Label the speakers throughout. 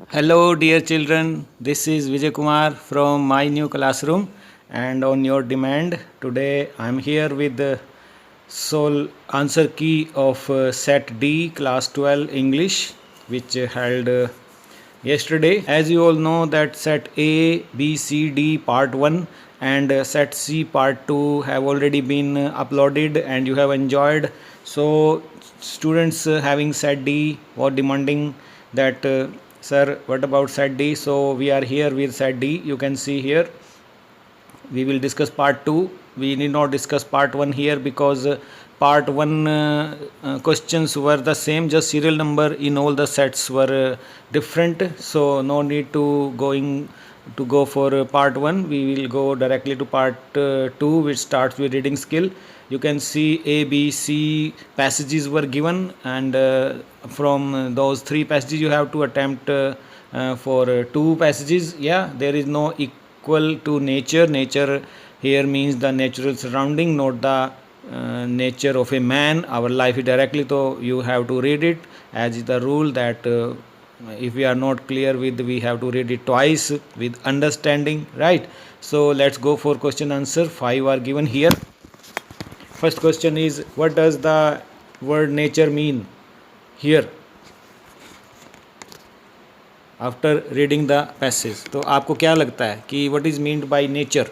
Speaker 1: Hello, dear children. This is Vijay Kumar from my new classroom, and on your demand, today I am here with the sole answer key of Set D, Class 12 English, which held yesterday. As you all know, that Set A, B, C, D Part 1 and Set C Part 2 have already been uploaded, and you have enjoyed. So, students having Set D were demanding that. Sir, what about set D? So we are here with set D. You can see here we will discuss part 2. We need not discuss part 1 here because part 1 questions were the same, just serial number in all the sets were different, so no need to go for part 1. We will go directly to part 2, which starts with reading skill. You can see A, B, C passages were given, and from those 3 passages you have to attempt for 2 passages. Yeah, there is no equal to nature. Nature here means the natural surrounding, not the nature of a man. Our life is directly, so you have to read it, as is the rule that if we are not clear with, we have to read it twice with understanding, right? So let's go for question answer. 5 are given here. First question is, what does the word nature mean here after reading the passage? तो आपको क्या लगता है कि what is meant by nature?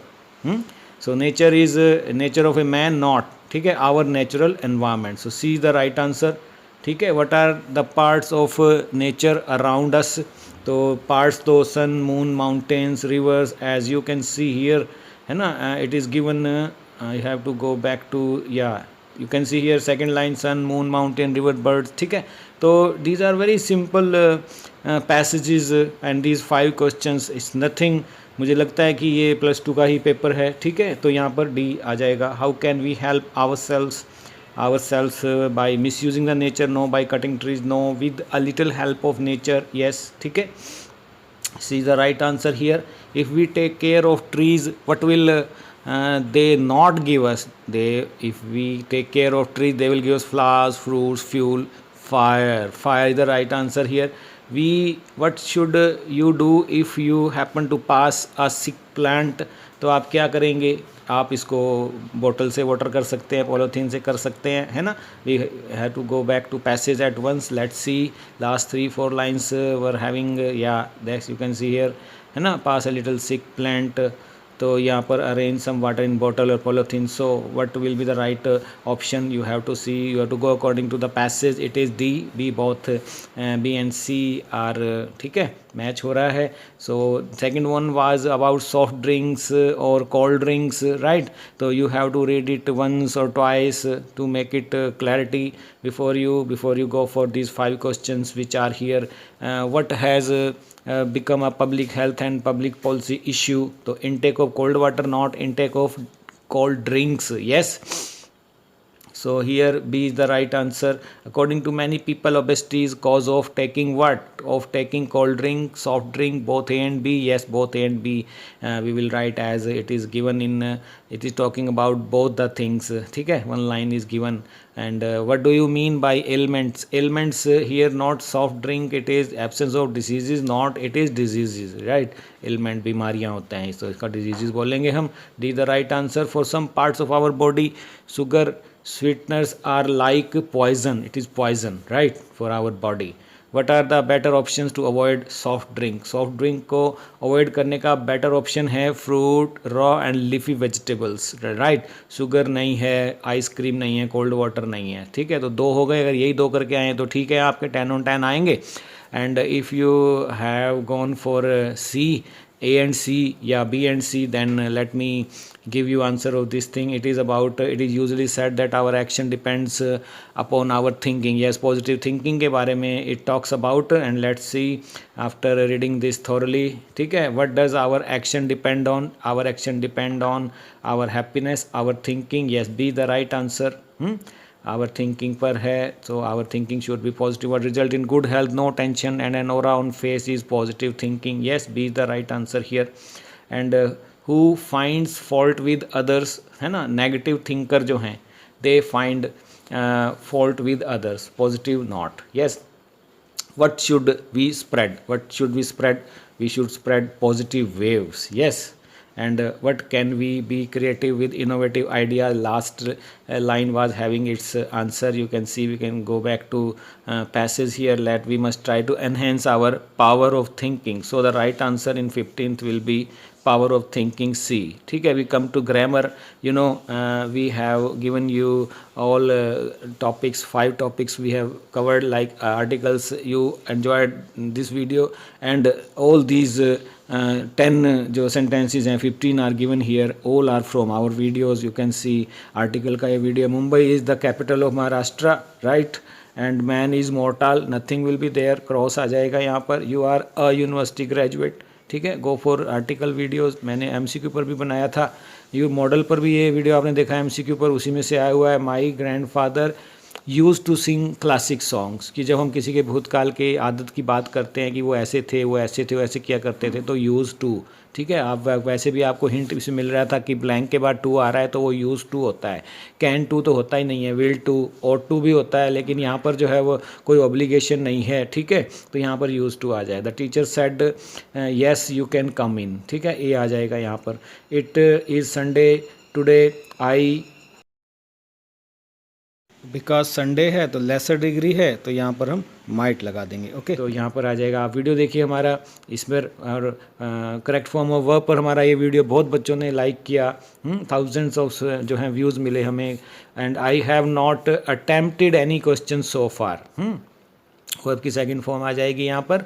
Speaker 1: So nature is nature of a man, not, ठीक है, our natural environment. So C is the right answer. ठीक है, what are the parts of nature around us? तो पार्ट्स तो sun, moon, mountains, rivers, as you can see here, है ना. It is given, I have to go back to, या you can see here second line, sun, moon, mountain, river, birds. ठीक है, तो these are very simple passages and these 5 questions is nothing. मुझे लगता है कि ये +2 का ही पेपर है. ठीक है, तो यहाँ पर D आ जाएगा. How can we help ourselves by misusing the nature? No. By cutting trees? No. With a little help of nature? Yes. ठीक है, see the right answer here. If we take care of trees, what will they not give us? If we take care of trees, they will give us flowers, fruits, fuel, fire is the right answer here. What should you do if you happen to pass a sick plant? तो आप क्या करेंगे? आप इसको बोतल से water कर सकते हैं, पॉलीथीन से कर सकते हैं, है ना. We have to go back to passage at once. Let's see last 3-4 lines were having, या that's you can see here, है ना. Pass a little sick plant. तो यहाँ पर arrange some water in bottle और polythene. So what will be the right option? You have to see, you have to go according to the passage. It is D. B both B and C R, ठीक है, match हो रहा है. So second one was about soft drinks और cold drinks, right. तो you have to read it once और twice to make it clarity before you go for these 5 questions which are here. What has become a public health and public policy issue? So intake of cold water, not intake of cold drinks. Yes. So here B is the right answer. According to many people, obesity is cause of taking what? Of taking cold drink, soft drink, both A and B. Yes, both A and B. We will write as it is given in. It is talking about both the things. ठीक है, one line is given. And what do you mean by ailments? Ailments here not soft drink. It is absence of diseases, not it is diseases, right? Ailment बीमारियाँ होते हैं, तो इसका diseases बोलेंगे हम. D the right answer. For some parts of our body, sugar sweeteners are like poison. It is poison, right, for our body. What are the better options to avoid soft drink? Soft drink को avoid करने का better option है fruit, raw and leafy vegetables, right. Sugar नहीं है, ice cream नहीं है, cold water नहीं है. ठीक है, तो 2 हो गए. अगर यही 2 करके आए तो ठीक है, आपके 10 on 10 आएंगे. And if you have gone for C, A and C, yeah, B and C, then let me give you answer of this thing. It is about, it is usually said that our action depends upon our thinking. Yes, positive thinking के बारे में it talks about. And let's see after reading this thoroughly. ठीक है, what does our action depend on? Our action depend on our happiness, our thinking. Yes, B the right answer. Our thinking पर है, so our thinking should be positive. What result in good health, no tension and an aura on face is positive thinking. Yes, B is the right answer here. And who finds fault with others, है ना. Negative thinker जो हैं, they find fault with others, positive not. Yes. what should we spread? What should we spread? We should spread positive waves. Yes. And what can we be creative with innovative idea? Last line was having its answer. You can see, we can go back to passage here. Let we must try to enhance our power of thinking. So the right answer in 15th will be power of thinking, C. ठीक है, we come to grammar. You know, we have given you all topics, 5 topics we have covered, like articles. You enjoyed this video, and all these 10 जो sentences हैं, 15 are given here. All are from our videos. You can see article का ये video. Mumbai is the capital of Maharashtra, right? And man is mortal. Nothing will be there. Cross आ जाएगा यहाँ पर. You are a university graduate. ठीक है, go for article videos. मैंने MCQ पर भी बनाया था, यू मॉडल पर भी ये वीडियो आपने देखा एमसीक्यू पर, उसी में से आया हुआ है. My grandfather use to sing classic songs, कि जब हम किसी के भूतकाल के आदत की बात करते हैं कि वो ऐसे थे, वो ऐसे थे, वो ऐसे किया करते थे, तो यूज़ टू. ठीक है, आप वैसे भी आपको हिंट इसमें मिल रहा था कि ब्लैंक के बाद टू आ रहा है तो वो यूज़ टू होता है. कैन टू तो होता ही नहीं है, विल टू और टू भी होता है, लेकिन यहाँ पर जो है वो कोई ऑब्लिगेशन नहीं है. ठीक है, तो यहाँ पर यूज़ टू आ जाए. The teacher said yes you can come in. ठीक है, ए आ जाएगा यहाँ पर. It is Sunday today, I, because Sunday है तो लेसर डिग्री है, तो यहाँ पर हम माइट लगा देंगे. ओके, तो यहाँ पर आ जाएगा. आप वीडियो देखिए हमारा इसमें, और करेक्ट फॉर्म ऑफ वर्ब पर हमारा ये वीडियो बहुत बच्चों ने लाइक किया. थाउजेंड्स ऑफ जो हैं व्यूज़ मिले हमें. And I have not attempted any question so far. Verb की सेकंड फॉर्म आ जाएगी यहाँ पर,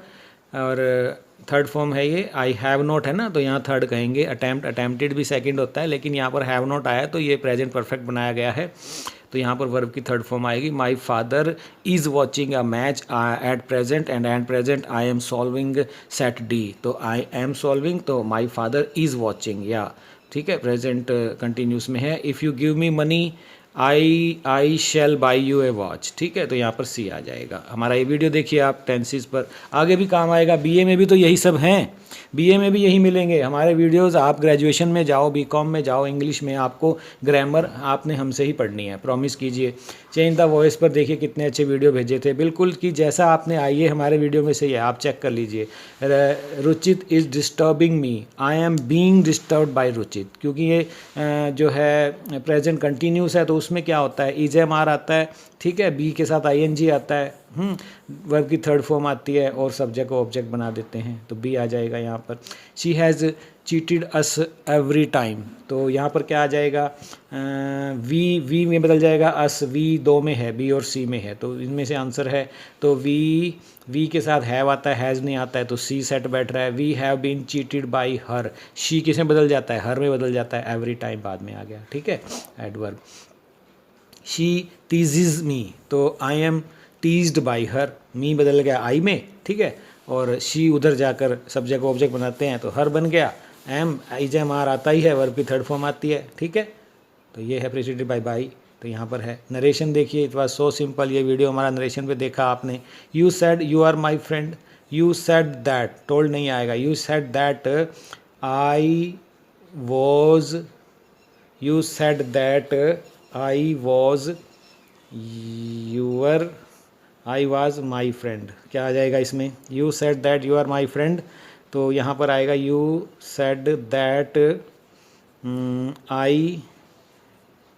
Speaker 1: और थर्ड फॉर्म है ये. आई हैव नॉट है ना, तो यहाँ थर्ड कहेंगे. अटेम्प्टेड भी सेकंड होता है, लेकिन यहाँ पर हैव नॉट आया तो ये प्रेजेंट परफेक्ट बनाया गया है, तो यहाँ पर वर्ब की थर्ड फॉर्म आएगी. My father is watching a match at present, and at present I am solving set D. तो आई एम सॉल्विंग, तो माई फादर इज़ वॉचिंग, या ठीक है, प्रेजेंट कंटिन्यूस में है. If you give me money I shall buy you a watch. ठीक है, तो यहाँ पर सी आ जाएगा. हमारा ये वीडियो देखिए आप टेंसेस पर, आगे भी काम आएगा. बीए में भी तो यही सब हैं, बीए में भी यही मिलेंगे हमारे वीडियोस. आप ग्रेजुएशन में जाओ, बीकॉम में जाओ, इंग्लिश में आपको ग्रामर आपने हमसे ही पढ़नी है, प्रॉमिस कीजिए. चेंज द वॉइस पर देखिए कितने अच्छे वीडियो भेजे थे, बिल्कुल कि जैसा आपने आइए हमारे वीडियो में से ही है, आप चेक कर लीजिए. Ruchit is disturbing me, I am being disturbed by Ruchit, क्योंकि ये जो है प्रेजेंट कंटिन्यूस है, तो उसमें क्या होता है, इज एम आर आता है. ठीक है, बी के साथ आईएनजी आता है, वर्ब की थर्ड फॉर्म आती है, और सब्जेक्ट को ऑब्जेक्ट बना देते हैं, तो बी आ जाएगा यहाँ पर. She has cheated us every time, तो यहाँ पर क्या आ जाएगा, वी में बदल जाएगा. अस, वी दो में है, बी और सी में है, तो इनमें से आंसर है. तो वी के साथ हैव आता है, हैज़ नहीं आता है, तो सी सेट बैठ रहा है. We have been cheated by her, she किस में बदल जाता है, हर में बदल जाता है, एवरी टाइम बाद में आ गया. ठीक है, एडवर्ब. शी टीजेज मी, तो I am teased by her, me बदल गया आई में. ठीक है, और शी उधर जाकर सब्जेक्ट ऑब्जेक्ट बनाते हैं, तो हर बन गया. एम इज एम आर आता ही है, वर्ब की थर्ड फॉर्म आती है. ठीक है, तो ये है प्रेसिडेंट बाई, तो यहाँ पर है. नरेशन देखिए, इट वाज सो सिंपल. ये वीडियो हमारा नरेशन पे देखा आपने. You said you are my friend, you said that, told नहीं आएगा. You said that I was, you said that I was your, I was my friend. क्या आ जाएगा इसमें, you said that you are my friend, तो यहाँ पर आएगा you said that I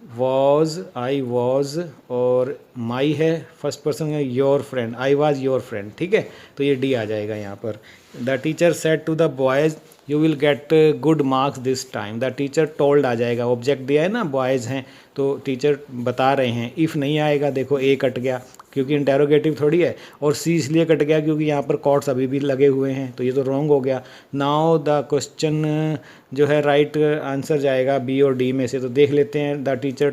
Speaker 1: was, और माई है फर्स्ट पर्सन है, your friend, I was your friend. ठीक है, तो ये डी आ जाएगा यहाँ पर. The teacher said to the boys you will get good marks this time. The teacher told आ जाएगा, ऑब्जेक्ट दिया है ना, बॉयज़ हैं, तो टीचर बता रहे हैं. इफ़ नहीं आएगा, देखो ए कट गया, क्योंकि इंटेरोगेटिव थोड़ी है, और सी इसलिए कट गया क्योंकि यहाँ पर कॉर्ड्स अभी भी लगे हुए हैं, तो ये तो रॉन्ग हो गया. नाउ द क्वेश्चन जो है राइट आंसर जाएगा बी और डी में से, तो देख लेते हैं. The teacher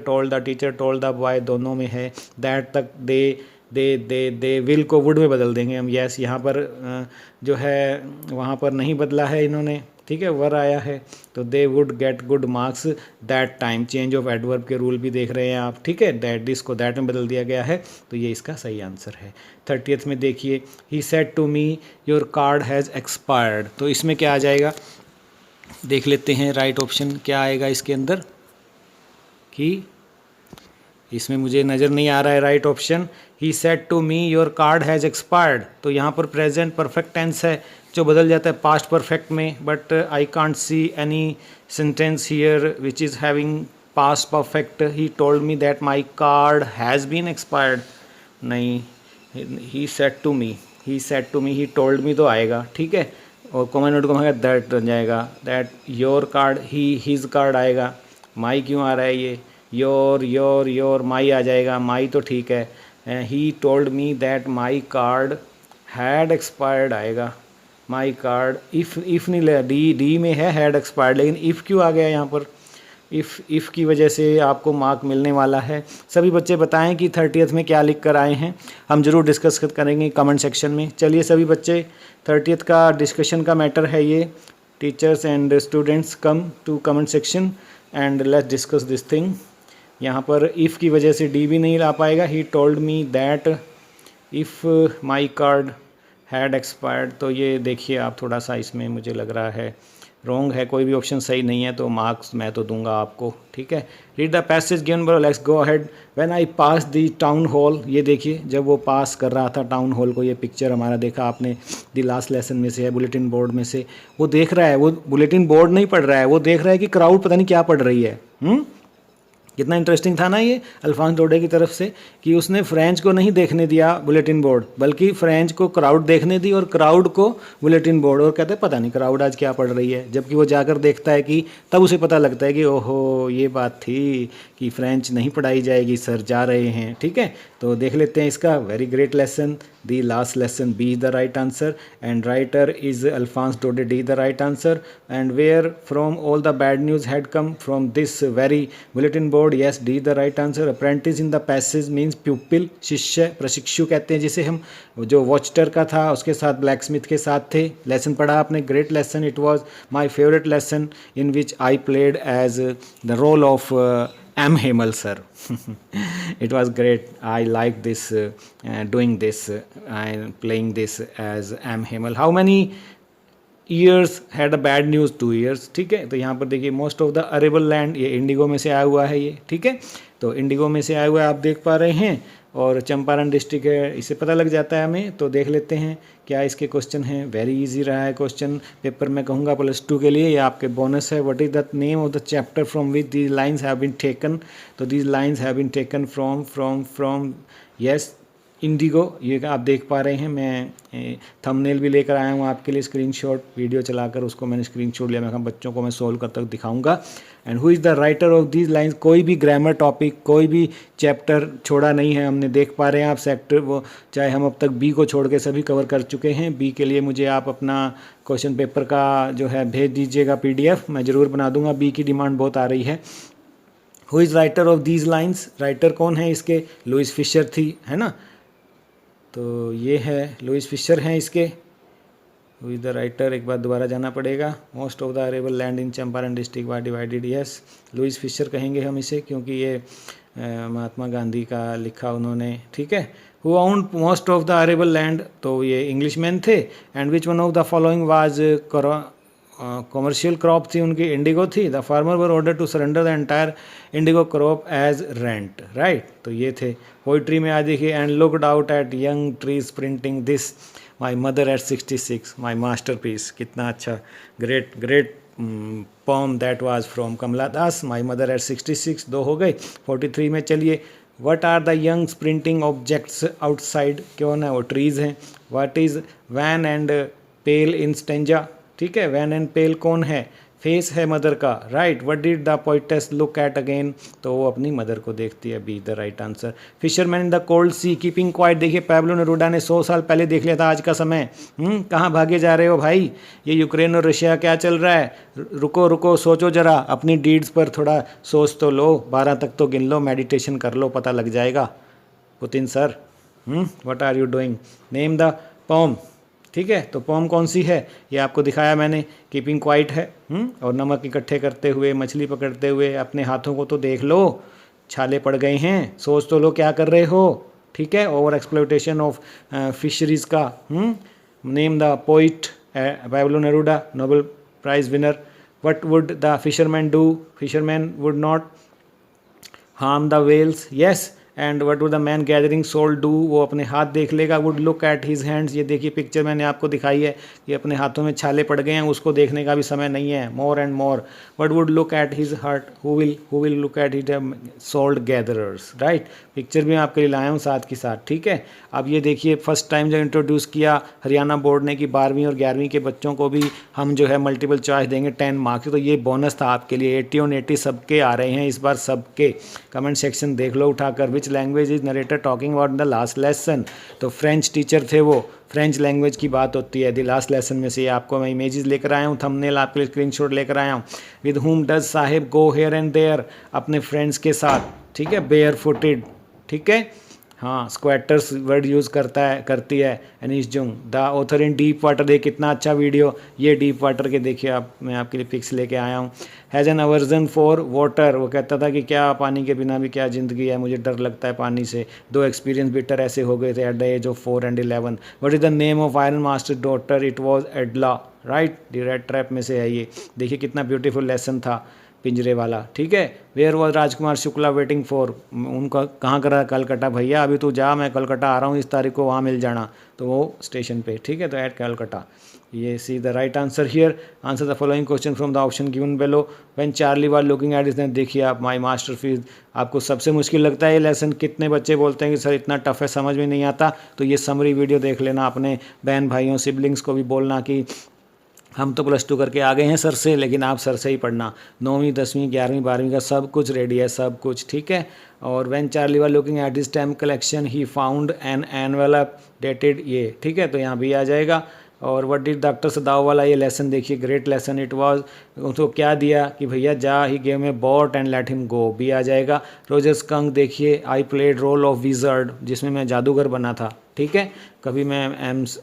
Speaker 1: told the boy दोनों में है. दैट तक दे विल को वुड में बदल देंगे हम. यस, यहाँ पर जो है वहाँ पर नहीं बदला है इन्होंने. ठीक है, वर आया है, तो they would get good marks that time. Change of adverb के रूल भी देख रहे हैं आप. ठीक है, दैट दिस को दैट में बदल दिया गया है, तो ये इसका सही आंसर है. 30th में देखिए, he said to me your card has expired, तो इसमें क्या आ जाएगा, देख लेते हैं. राइट ऑप्शन क्या आएगा इसके अंदर, कि इसमें मुझे नज़र नहीं आ रहा है right option. He said to me your card has expired, तो यहाँ पर प्रेजेंट परफेक्ट टेंस है जो बदल जाता है पास्ट परफेक्ट में, but I can't see any sentence here which is having past perfect. He told me that my card has been expired, नहीं, he said to me, he told me तो आएगा, ठीक है, और कॉमन वर्ड को हमारा that बन जाएगा, that your card, he his card आएगा, माई क्यों आ रहा है ये, योर माई आ जाएगा, माई तो ठीक है, ही told me that my card had expired आएगा, माई कार्ड, इफ़ नहीं ले, डी में है हैड एक्सपायर्ड, लेकिन इफ़ क्यों आ गया यहाँ पर, इफ़ की वजह से आपको मार्क मिलने वाला है। सभी बच्चे बताएं कि 30th में क्या लिख कर आए हैं, हम ज़रूर डिस्कस करेंगे कमेंट सेक्शन में। चलिए सभी बच्चे, 30th का डिस्कशन का मैटर है ये, teachers and students come to comment section and let's discuss this thing. यहाँ पर इफ़ की वजह से डी भी नहीं ला पाएगा, ही told me that if my card had expired, तो ये देखिए आप थोड़ा सा इसमें मुझे लग रहा है रॉन्ग है, कोई भी ऑप्शन सही नहीं है, तो मार्क्स मैं तो दूंगा आपको, ठीक है। Read the passage given below, let's go ahead. When I pass the town hall, ये देखिए जब वो पास कर रहा था टाउन हॉल को, ये पिक्चर हमारा देखा आपने द लास्ट लेसन में से है, बुलेटिन बोर्ड में से, वो देख रहा है, वो बुलेटिन बोर्ड नहीं पढ़ रहा है, वो देख रहा है कि क्राउड पता नहीं क्या पढ़ रही है। कितना इंटरेस्टिंग था ना ये अल्फांस डोडे की तरफ से, कि उसने फ्रेंच को नहीं देखने दिया बुलेटिन बोर्ड, बल्कि फ्रेंच को क्राउड देखने दी और क्राउड को बुलेटिन बोर्ड, और कहते हैं पता नहीं क्राउड आज क्या पढ़ रही है, जबकि वो जाकर देखता है कि तब उसे पता लगता है कि ओहो ये बात थी कि फ्रेंच नहीं पढ़ाई जाएगी, सर जा रहे हैं, ठीक है। तो देख लेते हैं इसका, very great lesson, the last lesson, B is the right answer and writer is Alphonse Daudet, D the right answer, and where from all the bad news had come from this very bulletin board, yes D the right answer. Apprentice in the passage means pupil, शिष्य, प्रशिक्षु कहते हैं जिसे हम, जो वॉचटर का था उसके साथ ब्लैक स्मिथ के साथ थे। लेसन पढ़ा आपने, great lesson, it was my favourite lesson in which I played as the role of M. Hemal sir. It was great. I like this, doing this, and playing this as M. Hemal. How many years had a bad news? 2 years. ठीक है, तो यहाँ पर देखिए most of the arable land, ये Indigo में से आया हुआ है ये, ठीक है, तो इंडिगो में से आया हुआ है आप देख पा रहे हैं, और चंपारण डिस्ट्रिक्ट है, इससे पता लग जाता है हमें। तो देख लेते हैं क्या इसके क्वेश्चन हैं। वेरी इजी रहा है क्वेश्चन पेपर, मैं कहूँगा +2 के लिए, ये आपके बोनस है। What is the name of the chapter from which these lines have been taken, तो these lines have been taken from yes Indigo, ये आप देख पा रहे हैं, मैं थंबनेल भी लेकर आया हूँ आपके लिए, स्क्रीनशॉट वीडियो चलाकर उसको मैंने स्क्रीनशॉट लिया, मैं कहा बच्चों को मैं सोल्व कर तक दिखाऊंगा। And who is the writer of these lines, कोई भी ग्रामर टॉपिक, कोई भी चैप्टर छोड़ा नहीं है हमने, देख पा रहे हैं आप सेक्टर, वो चाहे हम अब तक बी को छोड़ के सभी कवर कर चुके हैं। बी के लिए मुझे आप अपना क्वेश्चन पेपर का जो है भेज दीजिएगा PDF, मैं ज़रूर बना दूंगा, बी की डिमांड बहुत आ रही है। Who is writer of these lines, writer कौन है इसके, लुइस फिशर थी, है ना, तो ये है लुइस फिशर हैं इसके। हु इज़ द राइटर, एक बार दोबारा जाना पड़ेगा। Most of the arable land in Champaran district were divided, yes Louis Fischer कहेंगे हम इसे, क्योंकि ये महात्मा गांधी का लिखा उन्होंने, ठीक है। Who owned most of the arable land, तो ये इंग्लिशमैन थे। And which one of the following was commercial crop थी उनकी, इंडिगो थी। The farmer were order to surrender the entire indigo crop as rent, right, तो ये थे। Poetry में आज देखिए, and looked out at young trees printing this my mother at 66 my masterpiece, कितना अच्छा, great great poem that was from Kamala Das, my mother at 66, 2 हो गए। 43 में चलिए, what are the young sprinting objects outside, कौन है वो, ट्रीज़ हैं। What is wan and pale in stanza, ठीक है, वैन एंड पेल कौन है, फेस है मदर का, right. What did the poetess look at again, तो वो अपनी मदर को देखती है, B the right answer. Fisherman in the cold sea keeping quiet, देखिए पैब्लो नेरूडा ने 100 साल पहले देख लिया था आज का समय। कहाँ भागे जा रहे हो भाई, ये यूक्रेन और रशिया क्या चल रहा है, रुको रुको सोचो ज़रा, अपनी डीड्स पर थोड़ा सोच तो लो, 12 तक तो गिन लो, मेडिटेशन कर लो, पता लग जाएगा। Putin sir, what are you doing, name the poem, ठीक है, तो पोम कौन सी है, ये आपको दिखाया मैंने, कीपिंग क्वाइट है। और नमक इकट्ठे करते हुए, मछली पकड़ते हुए, अपने हाथों को तो देख लो, छाले पड़ गए हैं, सोच तो लो क्या कर रहे हो, ठीक है। ओवर एक्सप्लोइटेशन ऑफ फिशरीज का, name the poet Pablo Neruda, Nobel prize winner. What would the fisherman do, fisherman would not harm the whales, yes. And what would the man gathering salt do, वो अपने हाथ देख लेगा। Would look at his hands, ये देखिए picture मैंने आपको दिखाई है कि अपने हाथों में छाले पड़ गए हैं, उसको देखने का भी समय नहीं है। More and more, what would look at his heart, who will look at it sold gatherers, right. Picture भी मैं आपके लिए लाया हूँ साथ के साथ, ठीक है। अब ये देखिए फर्स्ट टाइम जब इंट्रोड्यूस किया हरियाणा बोर्ड ने कि 12वीं और 11वीं के बच्चों को भी हम जो है मल्टीपल चॉइस देंगे 10 मार्क्स, तो ये बोनस था आपके लिए। 80 और 80 सबके आ रहे हैं इस बार, सबके। कमेंट सेक्शन देख लो उठाकर, which language is narrator talking about the last lesson. तो फ्रेंच टीचर थे वो, फ्रेंच लैंग्वेज की बात होती है द लास्ट लेसन में से। आपको मैं इमेजेस लेकर आया हूँ, थंबनेल आपके लिए स्क्रीनशॉट लेकर आया हूँ। With whom does Sahib go here and there, अपने फ्रेंड्स के साथ, ठीक है। बेयर फुटेड, ठीक है, हाँ। स्क्वेटर्स वर्ड यूज़ करती है Annie's Jung. The author in deep water, देख कितना अच्छा वीडियो, ये डीप वाटर के देखिए आप, मैं आपके लिए पिक्स लेके आया हूँ। Has an aversion for water, वो कहता था कि क्या पानी के बिना भी क्या ज़िंदगी है, मुझे डर लगता है पानी से। दो एक्सपीरियंस बिटर ऐसे हो गए थे at the age of 4 and 11। What is the name of iron master daughter, it was Edla, right. The red trap में से है ये, देखिए कितना ब्यूटीफुल लेसन था पिंजरे वाला, ठीक है। Where was Rajkumar Shukla waiting for, उनका कहाँ करा कलकत्ता, भैया अभी तू जा, मैं कलकत्ता आ रहा हूँ इस तारीख को, वहाँ मिल जाना। तो वो स्टेशन पे, ठीक है। तो एट कलकत्ता, ये see the right answer here. Answer the following question from the option given below. When Charlie was looking at this, देखिए आप माय मास्टरपीस। आपको सबसे मुश्किल लगता है ये लेसन, कितने बच्चे बोलते हैं कि सर इतना टफ है, समझ में नहीं आता, तो ये समरी वीडियो देख लेना, अपने बहन भाइयों सिबलिंग्स को भी बोलना कि हम तो +2 करके आ गए हैं सर से, लेकिन आप सर से ही पढ़ना। 9वीं 10वीं 11वीं 12वीं का सब कुछ रेडी है, सब कुछ, ठीक है। और when Charlie was looking at this time collection he found an envelope dated, ये ठीक है, तो यहाँ भी आ जाएगा। और व्हाट डिड डॉक्टर सदाव वाला ये लेसन देखिए, ग्रेट लेसन इट वाज, उसको क्या दिया कि भैया जा, he gave me bought and let him go, भी आ जाएगा। रोजर स्कंक देखिए, I played role of wizard, जिसमें मैं जादूगर बना था, ठीक है। कभी मैं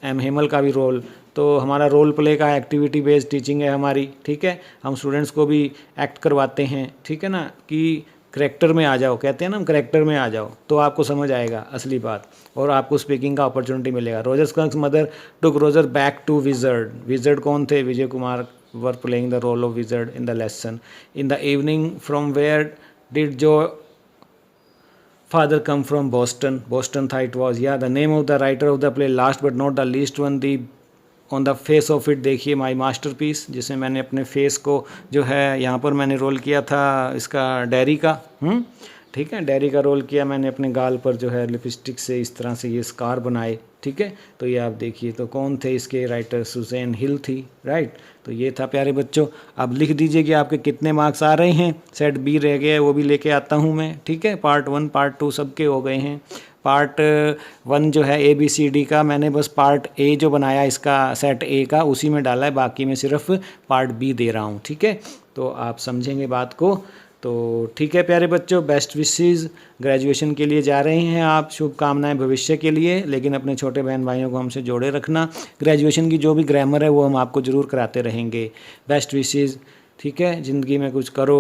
Speaker 1: एम हेमल का भी रोल, तो हमारा रोल प्ले का एक्टिविटी बेस्ड टीचिंग है हमारी, ठीक है। हम स्टूडेंट्स को भी एक्ट करवाते हैं, ठीक है ना, कि करेक्टर में आ जाओ, कहते हैं ना हम, करेक्टर में आ जाओ, तो आपको समझ आएगा असली बात और आपको स्पीकिंग का अपॉर्चुनिटी मिलेगा। Roger skunk's mother took Roger back to wizard, wizard कौन थे, Vijay Kumar were playing the role of wizard in the lesson. In the evening from where did Jo father come from Boston, Boston था it was, या the name of the writer of the play, last but not the least one, the on the face of it, देखिए my masterpiece, जिसमें मैंने अपने face को जो है यहाँ पर मैंने रोल किया था इसका डैरी का, ठीक है, डैरी का रोल किया मैंने अपने गाल पर जो है लिपस्टिक से इस तरह से ये स्कार बनाए, ठीक है। तो ये आप देखिए, तो कौन थे इसके राइटर, सुजैन हिल थी, राइट। तो ये था प्यारे बच्चों। अब लिख दीजिए कि आपके कितने मार्क्स आ रहे हैं। सेट बी रह गया, वो भी लेके आता हूँ मैं, ठीक है। पार्ट 1 पार्ट 2 सबके हो गए हैं। पार्ट 1 जो है ABCD का, मैंने बस पार्ट A जो बनाया इसका सेट A का, उसी में डाला है, बाकी मैं सिर्फ पार्ट B दे रहा हूँ, ठीक है। तो आप समझेंगे बात को, तो ठीक है प्यारे बच्चों। बेस्ट विशेज़, ग्रेजुएशन के लिए जा रहे हैं आप, शुभकामनाएं भविष्य के लिए, लेकिन अपने छोटे बहन भाइयों को हमसे जोड़े रखना। ग्रेजुएशन की जो भी ग्रामर है वो हम आपको ज़रूर कराते रहेंगे। बेस्ट विशेज़, ठीक है। ज़िंदगी में कुछ करो,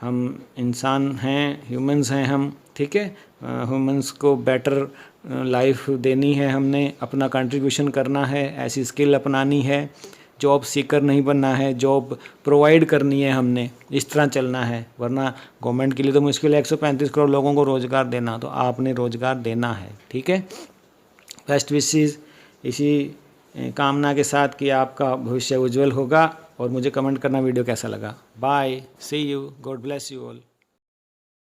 Speaker 1: हम इंसान हैं, ह्यूमंस हैं हम, ठीक है। ह्यूमंस को बेटर लाइफ देनी है, हमने अपना कंट्रीब्यूशन करना है, ऐसी स्किल अपनानी है, जॉब सीकर नहीं बनना है, जॉब प्रोवाइड करनी है हमने, इस तरह चलना है। वरना गवर्नमेंट के लिए तो मुश्किल है 135 करोड़ लोगों को रोज़गार देना, तो आपने रोज़गार देना है, ठीक है। बेस्ट विशेज़, इसी कामना के साथ कि आपका भविष्य उज्जवल होगा। और मुझे कमेंट करना वीडियो कैसा लगा। Bye, see you, God bless you all.